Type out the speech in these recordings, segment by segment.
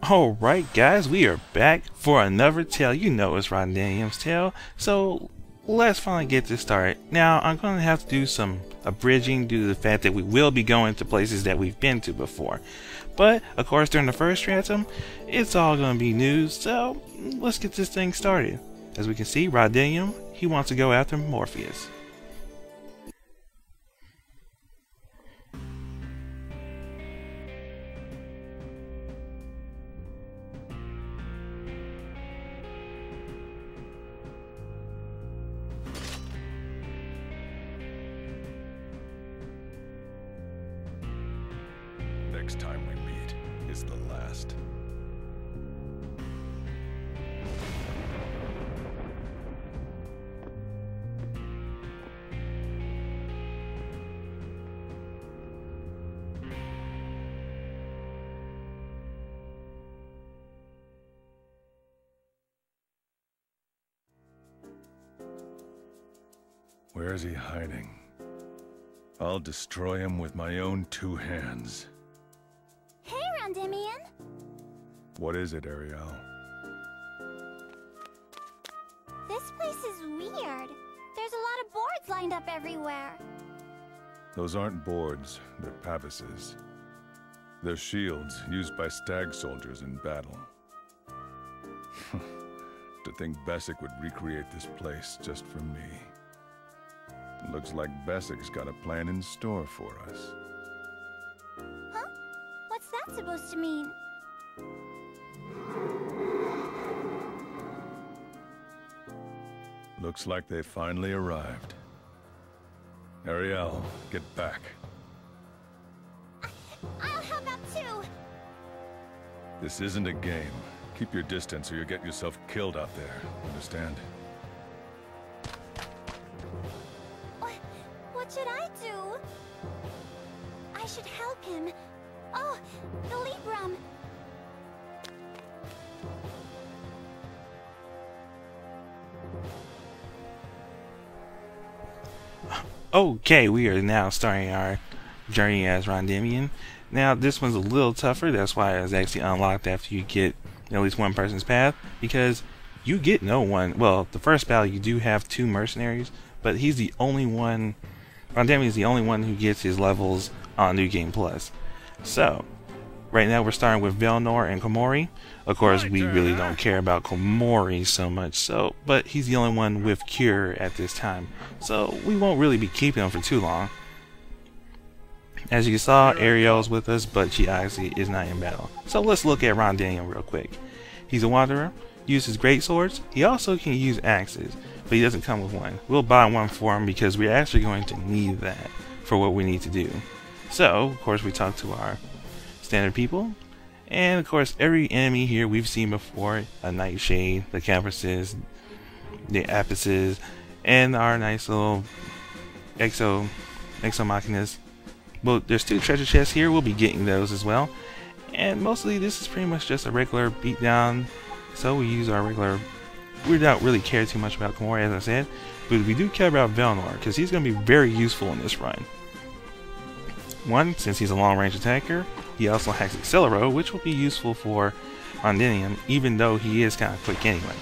Alright guys, we are back for another tale. You know it's Rondanium's tale, so let's finally get this started. Now I'm going to have to do some abridging due to the fact that we will be going to places that we've been to before. But of course during the first transom, it's all going to be news, so let's get this thing started. As we can see, Rondanium, he wants to go after Morpheus. Next time we meet is the last. Where is he hiding? I'll destroy him with my own two hands. Hey, Rondanium! What is it, Ariel? This place is weird. There's a lot of boards lined up everywhere. Those aren't boards, they're pavises. They're shields used by stag soldiers in battle. To think Bessic would recreate this place just for me. Looks like Bessic's got a plan in store for us. Huh? What's that supposed to mean? Looks like they finally arrived. Ariel, get back. I'll help out too! This isn't a game. Keep your distance or you'll get yourself killed out there. Understand? What should I do? I should help him. Oh, the Libram! Okay, we are now starting our journey as Rondanium. Now this one's a little tougher, that's why it's actually unlocked after you get at least one person's path, because you get no one. Well, the first battle you do have two mercenaries, but he's the only one, Rondanium is the only one who gets his levels on New Game Plus. So, right now we're starting with Velnor and Komori. Of course, we really don't care about Komori so much, so, but he's the only one with Cure at this time, so we won't really be keeping him for too long. As you saw, Ariel's with us, but she obviously is not in battle. So let's look at Rondanium real quick. He's a wanderer, uses great swords. He also can use axes, but he doesn't come with one. We'll buy one for him because we're actually going to need that for what we need to do. So, of course, we talk to our standard people. And, of course, every enemy here we've seen before. A Nightshade, the Campuses, the Apices, and our nice little Exo Machinas. Well, there's two treasure chests here. We'll be getting those as well. And mostly this is pretty much just a regular beatdown. So we use our regular... We don't really care too much about Komori, as I said. But we do care about Velnor, because he's going to be very useful in this run. One, since he's a long-range attacker, he also has Accelero, which will be useful for Rondanium, even though he is kind of quick anyway.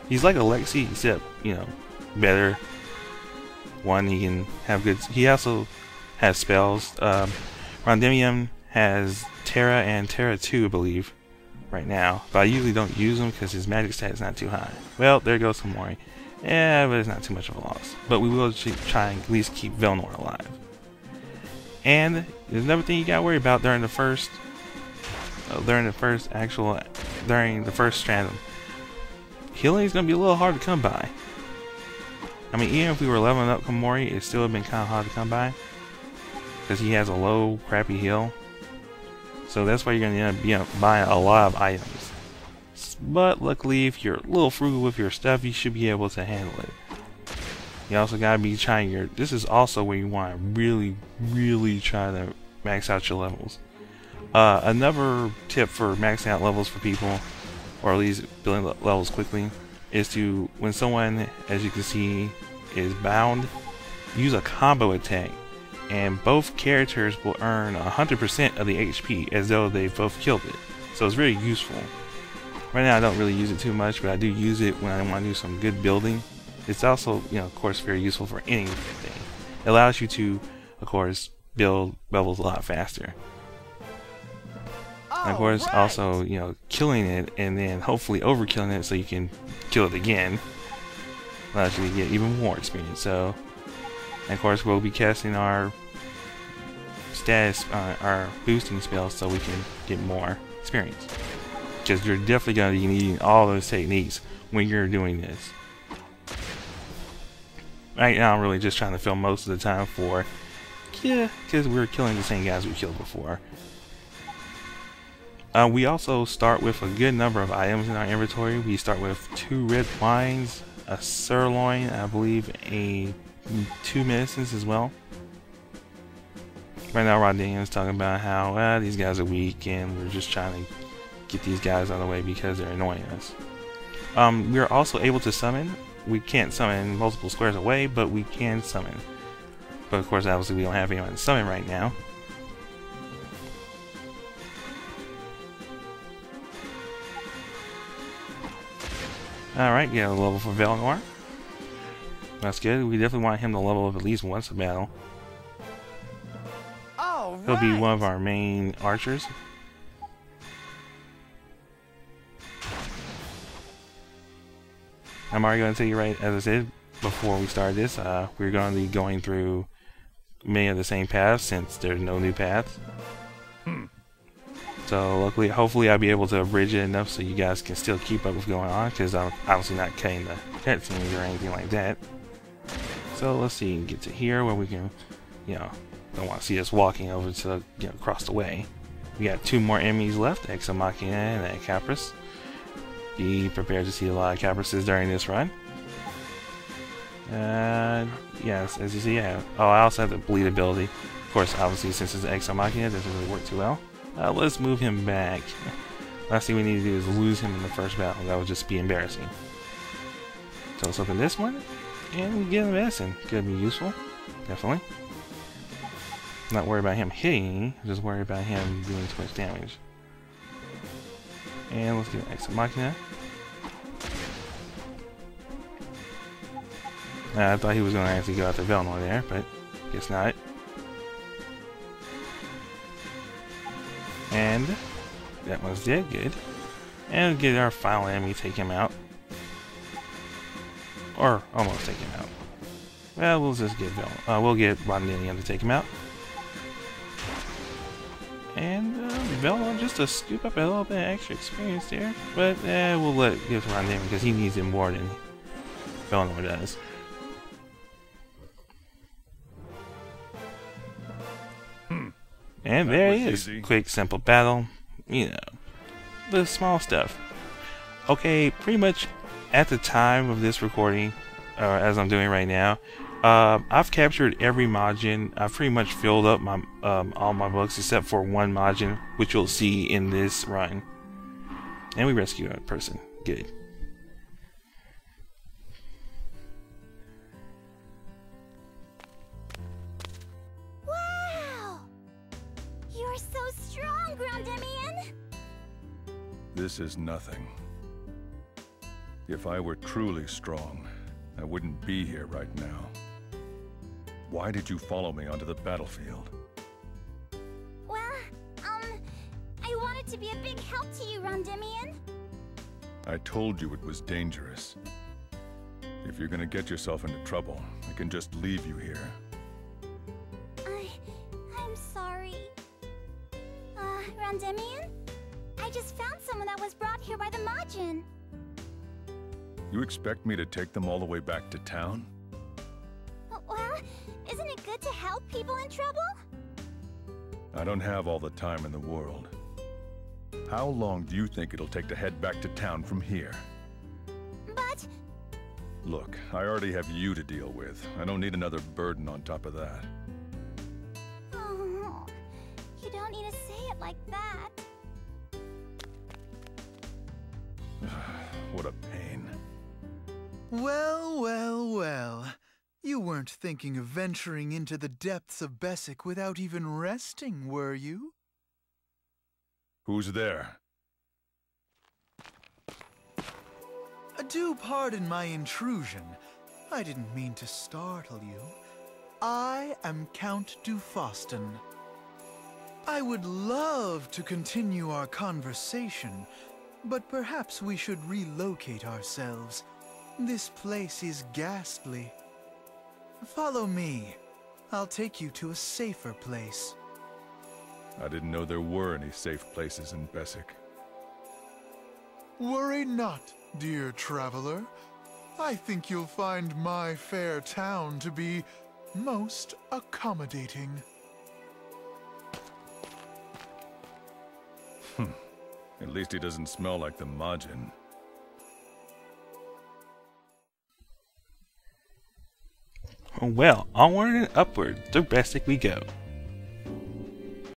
He's like Alexi, except, you know, better. One, he can have good... He also has spells. Rondanium has Terra and Terra 2, I believe, right now. But I usually don't use him because his magic stat is not too high. Well, there goes Komori. Yeah, but it's not too much of a loss. But we will try and at least keep Velnor alive. And there's another thing you gotta worry about during the first strand. Healing is gonna be a little hard to come by. I mean, even if we were leveling up Komori, it still would have been kind of hard to come by because he has a low, crappy heal. So that's why you're gonna end up buying a lot of items. But luckily, if you're a little frugal with your stuff, you should be able to handle it. You also gotta be trying your... This is also where you want to really try to max out your levels. Another tip for maxing out levels for people, or at least building levels quickly, is to, when someone, as you can see, is bound, use a combo attack, and both characters will earn 100% of the HP as though they both killed it. So it's very useful. Right now I don't really use it too much, but I do use it when I want to do some good building. It's also, you know, of course, very useful for anything. It allows you to, of course, build levels a lot faster. And of course, also, you know, killing it and then hopefully overkilling it so you can kill it again allows you to get even more experience. So, and of course, we'll be casting our status, our boosting spells, so we can get more experience. Because you're definitely going to be needing all those techniques when you're doing this. Right now, I'm really just trying to film most of the time for, because we're killing the same guys we killed before. We also start with a good number of items in our inventory. We start with 2 red wines, a sirloin, I believe 2 medicines as well. Right now, Rodanian is talking about how these guys are weak and we're just trying to get these guys out of the way because they're annoying us. We're also able to summon. We can't summon multiple squares away, but we can summon. But of course, obviously, we don't have anyone to summon right now. Alright, get a level for Velnor. That's good. We definitely want him to level up at least once a battle. He'll be one of our main archers. I'm already going to tell you, right, as I said before we started this, we're going to be going through many of the same paths since there's no new paths. So luckily, hopefully I'll be able to abridge it enough so you guys can still keep up with what's going on, because I'm obviously not cutting the cutscenes or anything like that. So let's see, get to here where we can, you know, don't want to see us walking over to, you know, across the way. We got 2 more enemies left, Exomachina and Capris. Be prepared to see a lot of Caprices during this run. Yes, as you see, yeah. Oh, I also have the bleed ability. Of course, obviously, since it's Exomachina, it doesn't really work too well. Let's move him back. Last thing we need to do is lose him in the first battle. That would just be embarrassing. So let's open this one, and we get a medicine. Could be useful, definitely. Not worried about him hitting, just worried about him doing too much damage. And let's get an Exomachina. I thought he was going to actually go after Velnor there, but guess not. And that one's dead, good. And we'll get our final enemy, take him out. Or almost take him out. Well, we'll just get we'll get Rodanian to take him out. And Velnor just to scoop up a little bit of extra experience there. But we'll give it to Rodanian because he needs it more than Velnor does. And there he is. Easy. Quick, simple battle. You know, the small stuff. Okay, pretty much at the time of this recording, or as I'm doing right now, I've captured every Majin. I've pretty much filled up my all my books except for 1 Majin, which you'll see in this run. And we rescued a person. Good. This is nothing. If I were truly strong, I wouldn't be here right now. Why did you follow me onto the battlefield? Well, I wanted to be a big help to you, Rondimian. I told you it was dangerous. If you're gonna get yourself into trouble, I can just leave you here. I'm sorry. Rondimian? I just found someone that was brought here by the Majin. You expect me to take them all the way back to town? Well, isn't it good to help people in trouble? I don't have all the time in the world. How long do you think it'll take to head back to town from here? But... Look, I already have you to deal with. I don't need another burden on top of that. Oh, you don't need to say it like that. What a pain. Well, well, well. You weren't thinking of venturing into the depths of Bessic without even resting, were you? Who's there? Do pardon my intrusion. I didn't mean to startle you. I am Count Dufoston. I would love to continue our conversation, but perhaps we should relocate ourselves. This place is ghastly. Follow me. I'll take you to a safer place. I didn't know there were any safe places in Bessic. Worry not, dear traveler. I think you'll find my fair town to be most accommodating. At least he doesn't smell like the Majin. Well, onward and upward, through Bessic we go.